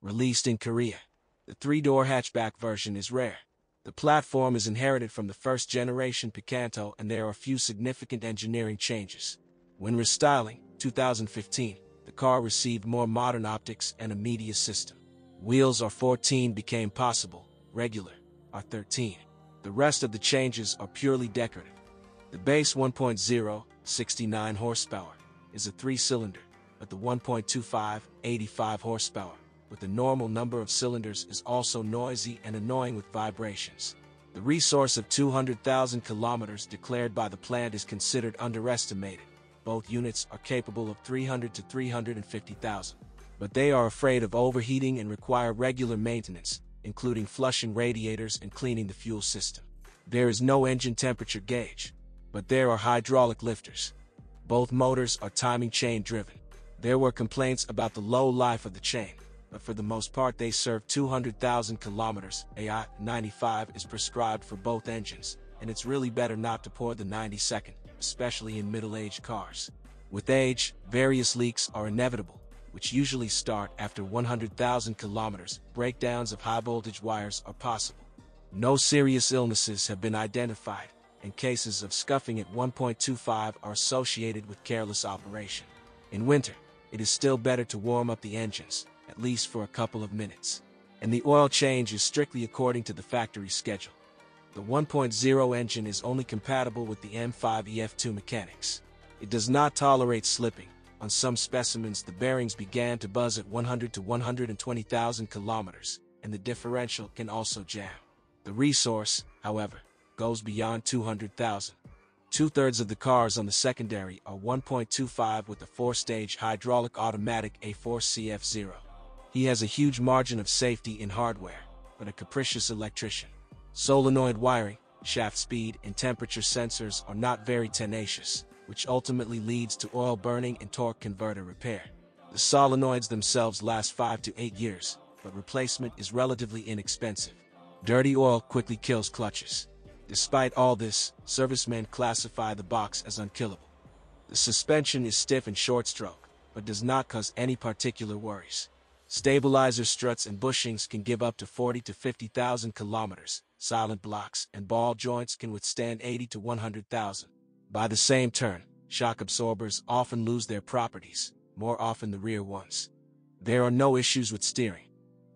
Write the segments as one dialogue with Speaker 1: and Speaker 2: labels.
Speaker 1: Released in Korea, the three-door hatchback version is rare. The platform is inherited from the first-generation Picanto, and there are a few significant engineering changes. When restyling, 2015, the car received more modern optics and a media system. Wheels R14 became possible, regular R13. The rest of the changes are purely decorative. The base 1.0, 69 horsepower, is a 3-cylinder, but the 1.25, 85 horsepower, with the normal number of cylinders is also noisy and annoying with vibrations. The resource of 200,000 kilometers declared by the plant is considered underestimated. Both units are capable of 300 to 350,000, but they are afraid of overheating and require regular maintenance, including flushing radiators and cleaning the fuel system. There is no engine temperature gauge, but there are hydraulic lifters. Both motors are timing chain driven. There were complaints about the low life of the chain, but for the most part they serve 200,000 kilometers. AI 95 is prescribed for both engines, and it's really better not to pour the 92nd, especially in middle-aged cars. With age, various leaks are inevitable, which usually start after 100,000 kilometers. Breakdowns of high-voltage wires are possible. No serious illnesses have been identified, and cases of scuffing at 1.25 are associated with careless operation. In winter, it is still better to warm up the engines, at least for a couple of minutes. And the oil change is strictly according to the factory schedule. The 1.0 engine is only compatible with the M5 EF2 mechanics. It does not tolerate slipping. On some specimens, the bearings began to buzz at 100 to 120,000 kilometers, and the differential can also jam. The resource, however, goes beyond 200,000. Two-thirds of the cars on the secondary are 1.25 with a 4-stage hydraulic automatic A4CF0. He has a huge margin of safety in hardware, but a capricious electrician. Solenoid wiring, shaft speed, and temperature sensors are not very tenacious, which ultimately leads to oil burning and torque converter repair. The solenoids themselves last 5 to 8 years, but replacement is relatively inexpensive. Dirty oil quickly kills clutches. Despite all this, servicemen classify the box as unkillable. The suspension is stiff and short-stroke, but does not cause any particular worries. Stabilizer struts and bushings can give up to 40 to 50,000 kilometers. Silent blocks and ball joints can withstand 80 to 100,000. By the same turn, shock absorbers often lose their properties, more often the rear ones. There are no issues with steering.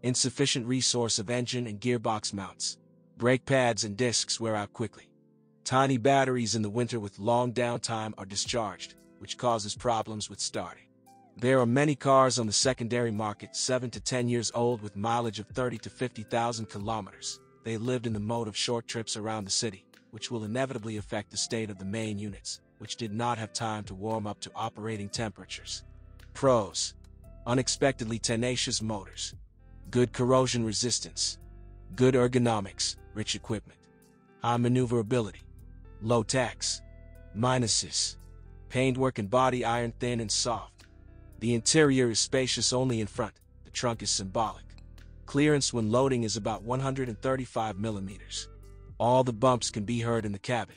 Speaker 1: Insufficient resource of engine and gearbox mounts. Brake pads and discs wear out quickly. Tiny batteries in the winter with long downtime are discharged, which causes problems with starting. There are many cars on the secondary market 7 to 10 years old with mileage of 30 to 50,000 kilometers. They lived in the mode of short trips around the city, which will inevitably affect the state of the main units, which did not have time to warm up to operating temperatures. Pros: unexpectedly tenacious motors, good corrosion resistance, good ergonomics, rich equipment, high maneuverability, low tax. Minuses: paintwork and body iron thin and soft. The interior is spacious only in front, the trunk is symbolic. Clearance when loading is about 135 millimeters. All the bumps can be heard in the cabin.